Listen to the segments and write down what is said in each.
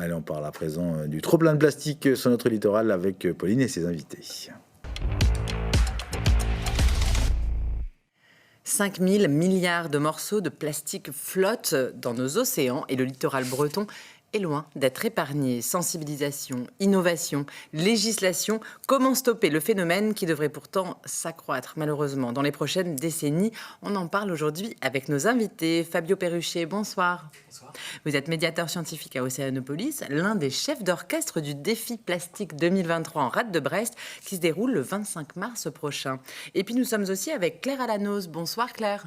Allez, on parle à présent du trop-plein de plastique sur notre littoral avec Pauline et ses invités. 5 000 milliards de morceaux de plastique flottent dans nos océans et le littoral breton est loin d'être épargné. Sensibilisation, innovation, législation, comment stopper le phénomène qui devrait pourtant s'accroître malheureusement dans les prochaines décennies? On en parle aujourd'hui avec nos invités. Fabio Perruchet, bonsoir. Bonsoir. Vous êtes médiateur scientifique à Océanopolis, l'un des chefs d'orchestre du défi plastique 2023 en rade de Brest qui se déroule le 25 mars prochain. Et puis nous sommes aussi avec Claire Alanos. Bonsoir Claire.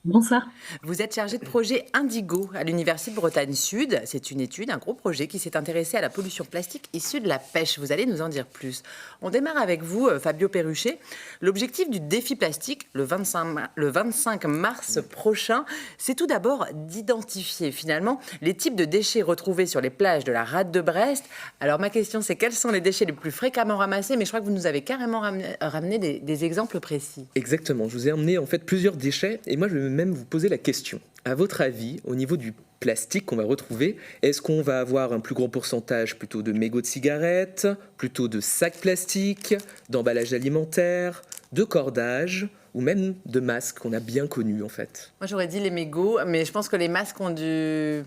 Bonsoir. Vous êtes chargée de projet Indigo à l'Université de Bretagne Sud. C'est une étude, un gros projet qui s'est intéressé à la pollution plastique issue de la pêche. Vous allez nous en dire plus. On démarre avec vous, Fabio Perruchet. L'objectif du défi plastique, le 25 mars prochain, c'est tout d'abord d'identifier finalement les types de déchets retrouvés sur les plages de la rade de Brest. Alors ma question, c'est quels sont les déchets les plus fréquemment ramassés? Mais je crois que vous nous avez carrément ramené des exemples précis. Exactement, je vous ai emmené en fait plusieurs déchets et moi je vais même vous poser la question. À votre avis, au niveau du plastique qu'on va retrouver, est-ce qu'on va avoir un plus gros pourcentage plutôt de mégots de cigarettes, plutôt de sacs plastiques, d'emballages alimentaires, de cordages ou même de masques qu'on a bien connus en fait? Moi j'aurais dit les mégots, mais je pense que les masques ont dû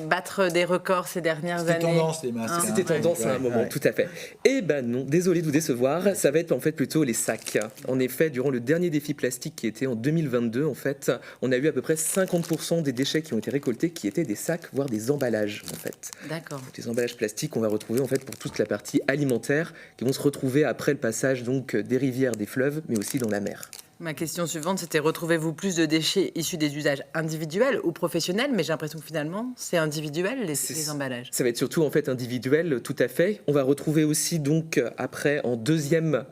battre des records ces dernières années. C'était tendance les masques. C'était tendance à un moment, tout à fait. Eh ben non, désolé de vous décevoir, ça va être en fait plutôt les sacs. En effet, durant le dernier défi plastique qui était en 2022, en fait, on a eu à peu près 50% des déchets qui ont été récoltés qui étaient des sacs, voire des emballages en fait. D'accord. Des emballages plastiques qu'on va retrouver en fait pour toute la partie alimentaire qui vont se retrouver après le passage donc des rivières, des fleuves, mais aussi dans la mer. Ma question suivante, c'était retrouvez-vous plus de déchets issus des usages individuels ou professionnels? Mais j'ai l'impression que finalement, c'est individuel, les emballages. Ça va être surtout en fait individuel, tout à fait. On va retrouver aussi donc après en deuxième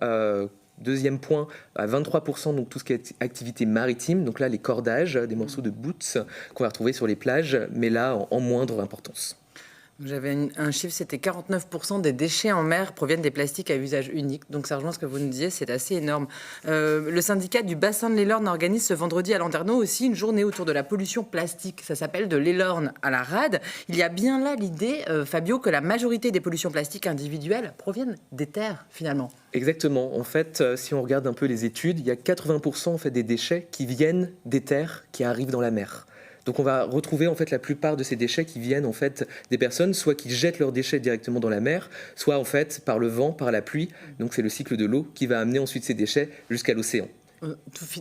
point, à 23%, donc tout ce qui est activité maritime. Donc là, les cordages, des morceaux de boots qu'on va retrouver sur les plages, mais là en moindre importance. J'avais un chiffre, c'était 49% des déchets en mer proviennent des plastiques à usage unique. Donc ça rejoint ce que vous nous disiez, c'est assez énorme. Le syndicat du bassin de l'Elorn organise ce vendredi à Landerneau aussi une journée autour de la pollution plastique. Ça s'appelle de l'Elorn à la rade. Il y a bien là l'idée, Fabio, que la majorité des pollutions plastiques individuelles proviennent des terres finalement. Exactement. En fait, si on regarde un peu les études, il y a 80% en fait, des déchets qui viennent des terres qui arrivent dans la mer. Donc on va retrouver en fait la plupart de ces déchets qui viennent en fait des personnes soit qui jettent leurs déchets directement dans la mer, soit en fait par le vent, par la pluie. Donc c'est le cycle de l'eau qui va amener ensuite ces déchets jusqu'à l'océan.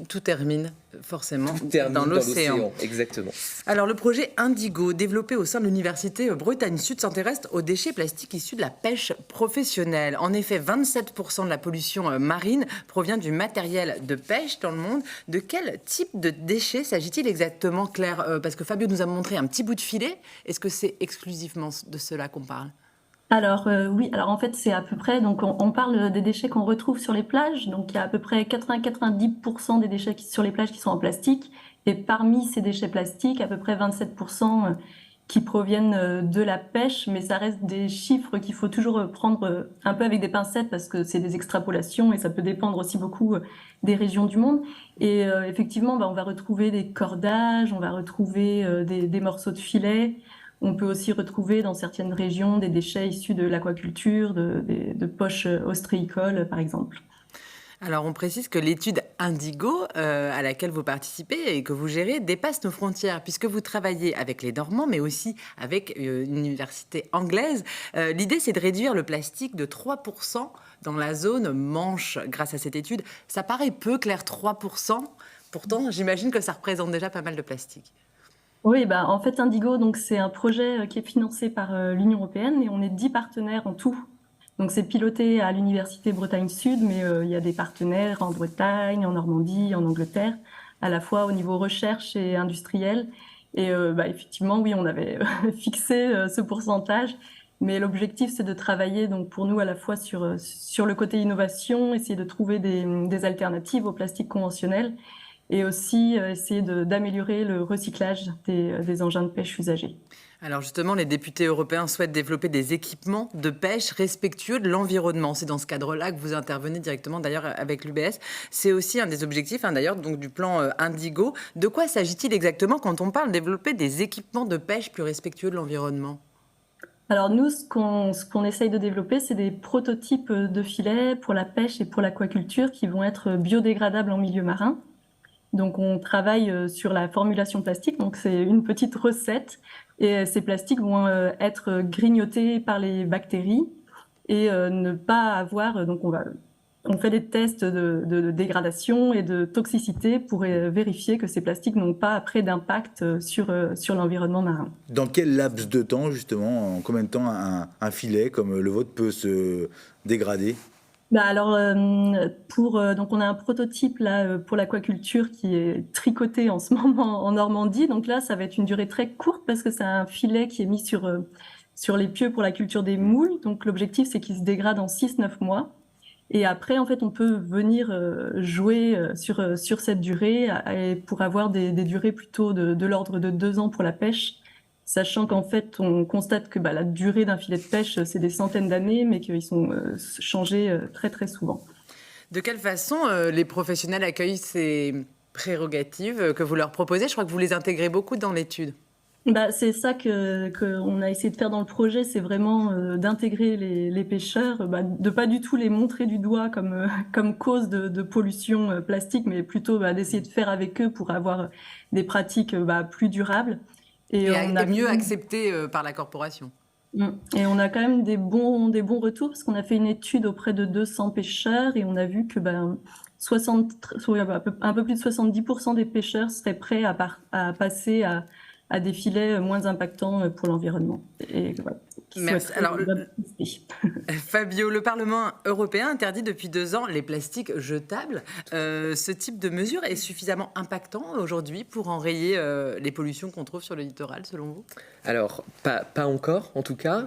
Tout termine forcément dans l'océan. Exactement. Alors le projet Indigo, développé au sein de l'Université Bretagne Sud, s'intéresse aux déchets plastiques issus de la pêche professionnelle. En effet, 27% de la pollution marine provient du matériel de pêche dans le monde. De quel type de déchets s'agit-il exactement, Claire? Parce que Fabio nous a montré un petit bout de filet. Est-ce que c'est exclusivement de cela qu'on parle? Alors oui, alors en fait c'est à peu près, donc on parle des déchets qu'on retrouve sur les plages, donc il y a à peu près 80-90% des déchets sur les plages qui sont en plastique, et parmi ces déchets plastiques, à peu près 27% qui proviennent de la pêche, mais ça reste des chiffres qu'il faut toujours prendre un peu avec des pincettes parce que c'est des extrapolations et ça peut dépendre aussi beaucoup des régions du monde. Et effectivement, on va retrouver des cordages, on va retrouver des morceaux de filet. On peut aussi retrouver dans certaines régions des déchets issus de l'aquaculture, de poches ostréicoles, par exemple. Alors, on précise que l'étude Indigo, à laquelle vous participez et que vous gérez, dépasse nos frontières, puisque vous travaillez avec les Normands, mais aussi avec une université anglaise. L'idée, c'est de réduire le plastique de 3% dans la zone Manche grâce à cette étude. Ça paraît peu, Claire, 3%. Pourtant, j'imagine que ça représente déjà pas mal de plastique. Oui, en fait, Indigo, donc, c'est un projet qui est financé par l'Union européenne et on est 10 partenaires en tout. Donc, c'est piloté à l'Université Bretagne Sud, mais il y a des partenaires en Bretagne, en Normandie, en Angleterre, à la fois au niveau recherche et industriel. Et effectivement, oui, on avait fixé ce pourcentage, mais l'objectif, c'est de travailler donc, pour nous à la fois sur le côté innovation, essayer de trouver des alternatives au plastique conventionnel, et aussi essayer d'améliorer le recyclage des engins de pêche usagés. Alors justement, les députés européens souhaitent développer des équipements de pêche respectueux de l'environnement. C'est dans ce cadre-là que vous intervenez directement d'ailleurs avec l'UBS. C'est aussi un des objectifs d'ailleurs donc, du plan Indigo. De quoi s'agit-il exactement quand on parle de développer des équipements de pêche plus respectueux de l'environnement ? Alors nous, ce qu'on essaye de développer, c'est des prototypes de filets pour la pêche et pour l'aquaculture qui vont être biodégradables en milieu marin. Donc on travaille sur la formulation plastique, donc c'est une petite recette et ces plastiques vont être grignotés par les bactéries et ne pas avoir, donc on fait des tests de dégradation et de toxicité pour vérifier que ces plastiques n'ont pas après d'impact sur l'environnement marin. Dans quel laps de temps, justement, en combien de temps un filet comme le vôtre peut se dégrader? Bah alors, donc on a un prototype là pour l'aquaculture qui est tricoté en ce moment en Normandie. Donc là, ça va être une durée très courte parce que c'est un filet qui est mis sur les pieux pour la culture des moules. Donc l'objectif, c'est qu'il se dégrade en 6-9 mois. Et après, en fait, on peut venir jouer sur cette durée et pour avoir des durées plutôt de l'ordre de 2 ans pour la pêche, sachant qu'en fait, on constate que la durée d'un filet de pêche, c'est des centaines d'années, mais qu'ils sont changés très, très souvent. De quelle façon les professionnels accueillent ces prérogatives que vous leur proposez? Je crois que vous les intégrez beaucoup dans l'étude. C'est ça qu'on a essayé de faire dans le projet, c'est vraiment d'intégrer les pêcheurs, de pas du tout les montrer du doigt comme cause de pollution plastique, mais plutôt d'essayer de faire avec eux pour avoir des pratiques plus durables. Et mieux accepté par la corporation. Et on a quand même des bons retours parce qu'on a fait une étude auprès de 200 pêcheurs et on a vu que un peu plus de 70% des pêcheurs seraient prêts à passer à des filets moins impactants pour l'environnement. Et voilà. Merci. Alors, Fabio, le Parlement européen interdit depuis 2 ans les plastiques jetables. Ce type de mesure est suffisamment impactant aujourd'hui pour enrayer les pollutions qu'on trouve sur le littoral, selon vous? Alors, pas encore, en tout cas,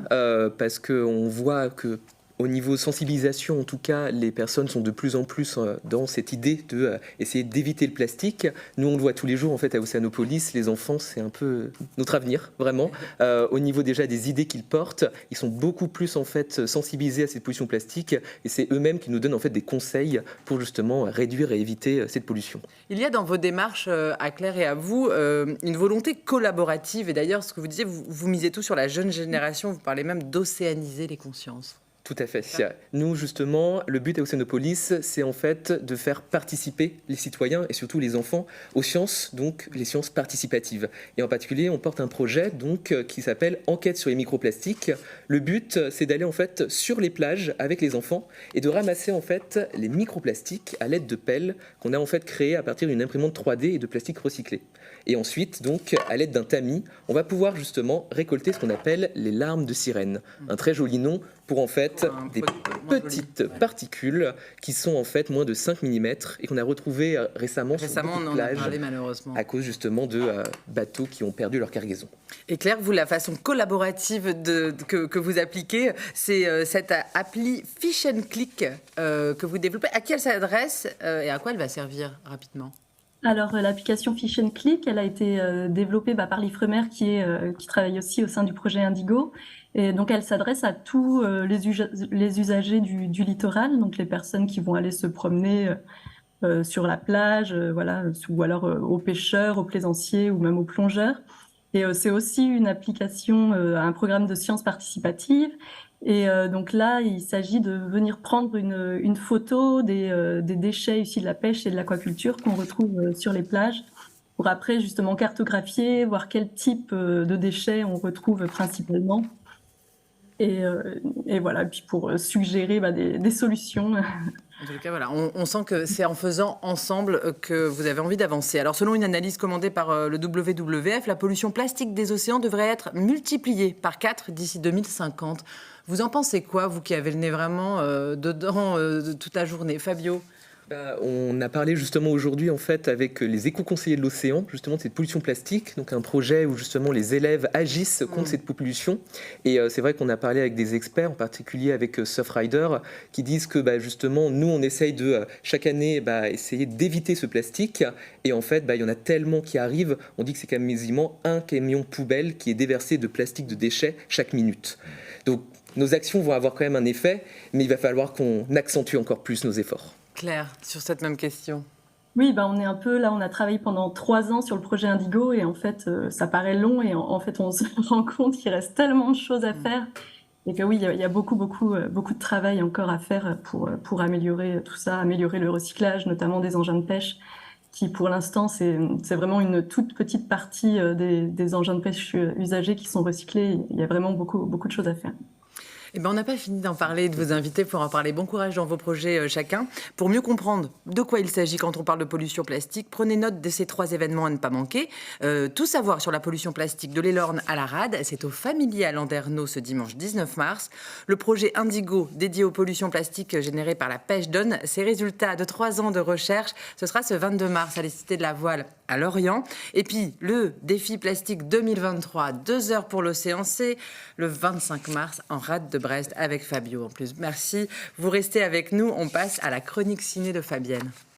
parce qu'on voit que au niveau sensibilisation, en tout cas, les personnes sont de plus en plus dans cette idée de essayer d'éviter le plastique. Nous, on le voit tous les jours en fait à Océanopolis. Les enfants, c'est un peu notre avenir, vraiment. Au niveau déjà des idées qu'ils portent, ils sont beaucoup plus en fait sensibilisés à cette pollution plastique, et c'est eux-mêmes qui nous donnent en fait des conseils pour justement réduire et éviter cette pollution. Il y a dans vos démarches à Claire et à vous une volonté collaborative. Et d'ailleurs, ce que vous disiez, vous misez tout sur la jeune génération. Vous parlez même d'océaniser les consciences. Tout à fait. Nous, justement, le but à Océanopolis, c'est en fait de faire participer les citoyens et surtout les enfants aux sciences, donc les sciences participatives. Et en particulier, on porte un projet donc qui s'appelle Enquête sur les microplastiques. Le but, c'est d'aller en fait sur les plages avec les enfants et de ramasser en fait les microplastiques à l'aide de pelles qu'on a en fait créées à partir d'une imprimante 3D et de plastique recyclé. Et ensuite, donc, à l'aide d'un tamis, on va pouvoir justement récolter ce qu'on appelle les larmes de sirène. Un très joli nom pour en fait des petites particules qui sont en fait moins de 5 mm et qu'on a retrouvées récemment sur beaucoup de plages, on en a parlé malheureusement, à cause justement de bateaux qui ont perdu leur cargaison. Et Claire, vous, la façon collaborative que vous appliquez, c'est cette appli Fish and Click que vous développez. À qui elle s'adresse et à quoi elle va servir rapidement? Alors, l'application Fish and Click, elle a été développée par l'Ifremer qui travaille aussi au sein du projet Indigo. Et donc, elle s'adresse à tous les usagers du littoral, donc les personnes qui vont aller se promener sur la plage, ou alors aux pêcheurs, aux plaisanciers ou même aux plongeurs. Et c'est aussi une application, un programme de sciences participatives. Et donc là, il s'agit de venir prendre une photo des déchets issus de la pêche et de l'aquaculture qu'on retrouve sur les plages pour après justement cartographier, voir quel type de déchets on retrouve principalement. Et voilà, puis pour suggérer des solutions. En tout cas, voilà, on sent que c'est en faisant ensemble que vous avez envie d'avancer. Alors, selon une analyse commandée par le WWF, la pollution plastique des océans devrait être multipliée par 4 d'ici 2050. Vous en pensez quoi, vous qui avez le nez vraiment dedans toute la journée? Fabio? On a parlé justement aujourd'hui en fait avec les éco-conseillers de l'océan justement de cette pollution plastique, donc un projet où justement les élèves agissent contre cette pollution. Et c'est vrai qu'on a parlé avec des experts, en particulier avec Surfrider, qui disent que justement nous on essaye de chaque année essayer d'éviter ce plastique, et en fait il y en a tellement qui arrivent, on dit que c'est quasiment un camion poubelle qui est déversé de plastique, de déchets chaque minute. Donc nos actions vont avoir quand même un effet, mais il va falloir qu'on accentue encore plus nos efforts. Claire, sur cette même question. Oui, bah, on est un peu là, on a travaillé pendant 3 ans sur le projet Indigo et en fait, ça paraît long et en fait, on se rend compte qu'il reste tellement de choses à faire et que oui, il y a beaucoup, beaucoup, beaucoup de travail encore à faire pour améliorer tout ça, améliorer le recyclage, notamment des engins de pêche, qui pour l'instant, c'est vraiment une toute petite partie des engins de pêche usagés qui sont recyclés. Il y a vraiment beaucoup, beaucoup de choses à faire. Eh ben, on n'a pas fini d'en parler, de vos invités pour en parler. Bon courage dans vos projets chacun. Pour mieux comprendre de quoi il s'agit quand on parle de pollution plastique, prenez note de ces 3 événements à ne pas manquer. Tout savoir sur la pollution plastique de l'Elorn à la Rade, c'est au Familier à Landerneau ce dimanche 19 mars. Le projet Indigo, dédié aux pollutions plastiques générées par la pêche, donne ses résultats de 3 ans de recherche. Ce sera ce 22 mars à la Cité de la Voile à Lorient. Et puis, le défi plastique 2023, 2 heures pour l'océan, c'est le 25 mars en rade de Brest avec Fabio en plus. Merci, vous restez avec nous, on passe à la chronique ciné de Fabienne.